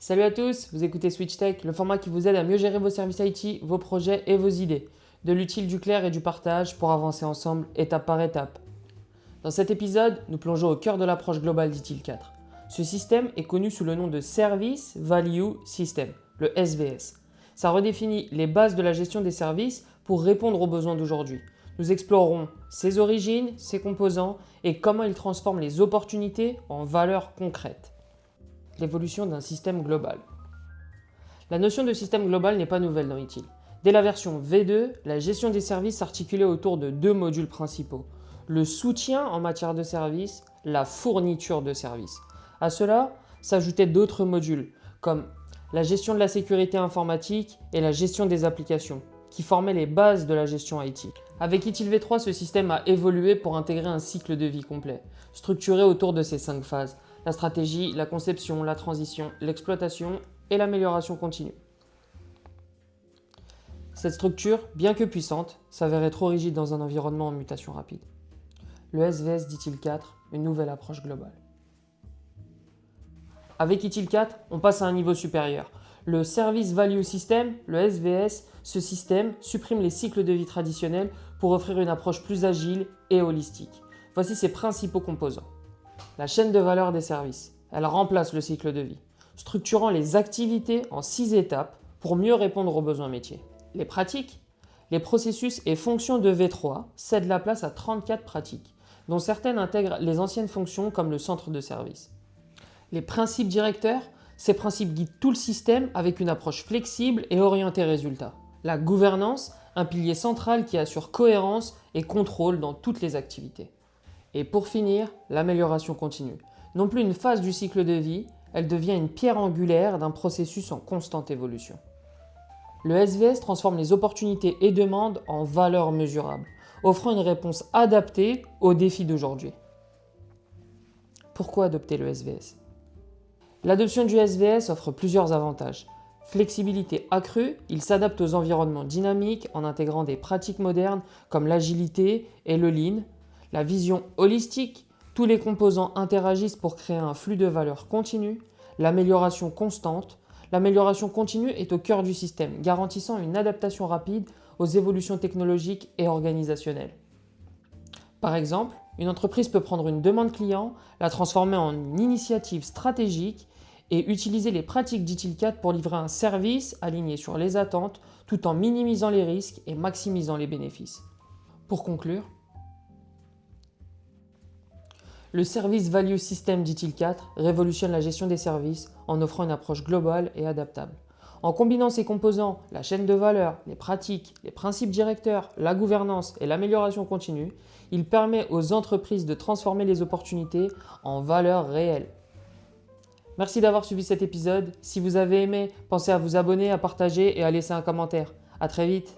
Salut à tous, vous écoutez Switch Tech, le format qui vous aide à mieux gérer vos services IT, vos projets et vos idées. De l'utile, du clair et du partage pour avancer ensemble étape par étape. Dans cet épisode, nous plongeons au cœur de l'approche globale d'ITIL 4. Ce système est connu sous le nom de Service Value System, le SVS. Ça redéfinit les bases de la gestion des services pour répondre aux besoins d'aujourd'hui. Nous explorerons ses origines, ses composants et comment ils transforment les opportunités en valeurs concrètes. L'évolution d'un système global. La notion de système global n'est pas nouvelle dans ITIL. Dès la version V2, la gestion des services s'articulait autour de deux modules principaux. Le soutien en matière de services, la fourniture de services. À cela s'ajoutaient d'autres modules, comme la gestion de la sécurité informatique et la gestion des applications, qui formaient les bases de la gestion IT. Avec ITIL V3, ce système a évolué pour intégrer un cycle de vie complet, structuré autour de ces 5 phases. La stratégie, la conception, la transition, l'exploitation et l'amélioration continue. Cette structure, bien que puissante, s'avérait trop rigide dans un environnement en mutation rapide. Le SVS d'ITIL 4, une nouvelle approche globale. Avec ITIL 4, on passe à un niveau supérieur. Le Service Value System, le SVS, ce système supprime les cycles de vie traditionnels pour offrir une approche plus agile et holistique. Voici ses principaux composants. La chaîne de valeur des services. Elle remplace le cycle de vie, structurant les activités en 6 étapes pour mieux répondre aux besoins métiers. Les pratiques. Les processus et fonctions de V3 cèdent la place à 34 pratiques, dont certaines intègrent les anciennes fonctions comme le centre de service. Les principes directeurs. Ces principes guident tout le système avec une approche flexible et orientée résultat. La gouvernance, un pilier central qui assure cohérence et contrôle dans toutes les activités. Et pour finir, l'amélioration continue. Non plus une phase du cycle de vie, elle devient une pierre angulaire d'un processus en constante évolution. Le SVS transforme les opportunités et demandes en valeurs mesurables, offrant une réponse adaptée aux défis d'aujourd'hui. Pourquoi adopter le SVS ? L'adoption du SVS offre plusieurs avantages. Flexibilité accrue, il s'adapte aux environnements dynamiques en intégrant des pratiques modernes comme l'agilité et le lean. La vision holistique, tous les composants interagissent pour créer un flux de valeur continu. L'amélioration constante. L'amélioration continue est au cœur du système, garantissant une adaptation rapide aux évolutions technologiques et organisationnelles. Par exemple, une entreprise peut prendre une demande client, la transformer en une initiative stratégique et utiliser les pratiques d'ITIL 4 pour livrer un service aligné sur les attentes tout en minimisant les risques et maximisant les bénéfices. Pour conclure, le Service Value System d'ITIL 4 révolutionne la gestion des services en offrant une approche globale et adaptable. En combinant ces composants, la chaîne de valeur, les pratiques, les principes directeurs, la gouvernance et l'amélioration continue, il permet aux entreprises de transformer les opportunités en valeurs réelles. Merci d'avoir suivi cet épisode. Si vous avez aimé, pensez à vous abonner, à partager et à laisser un commentaire. À très vite.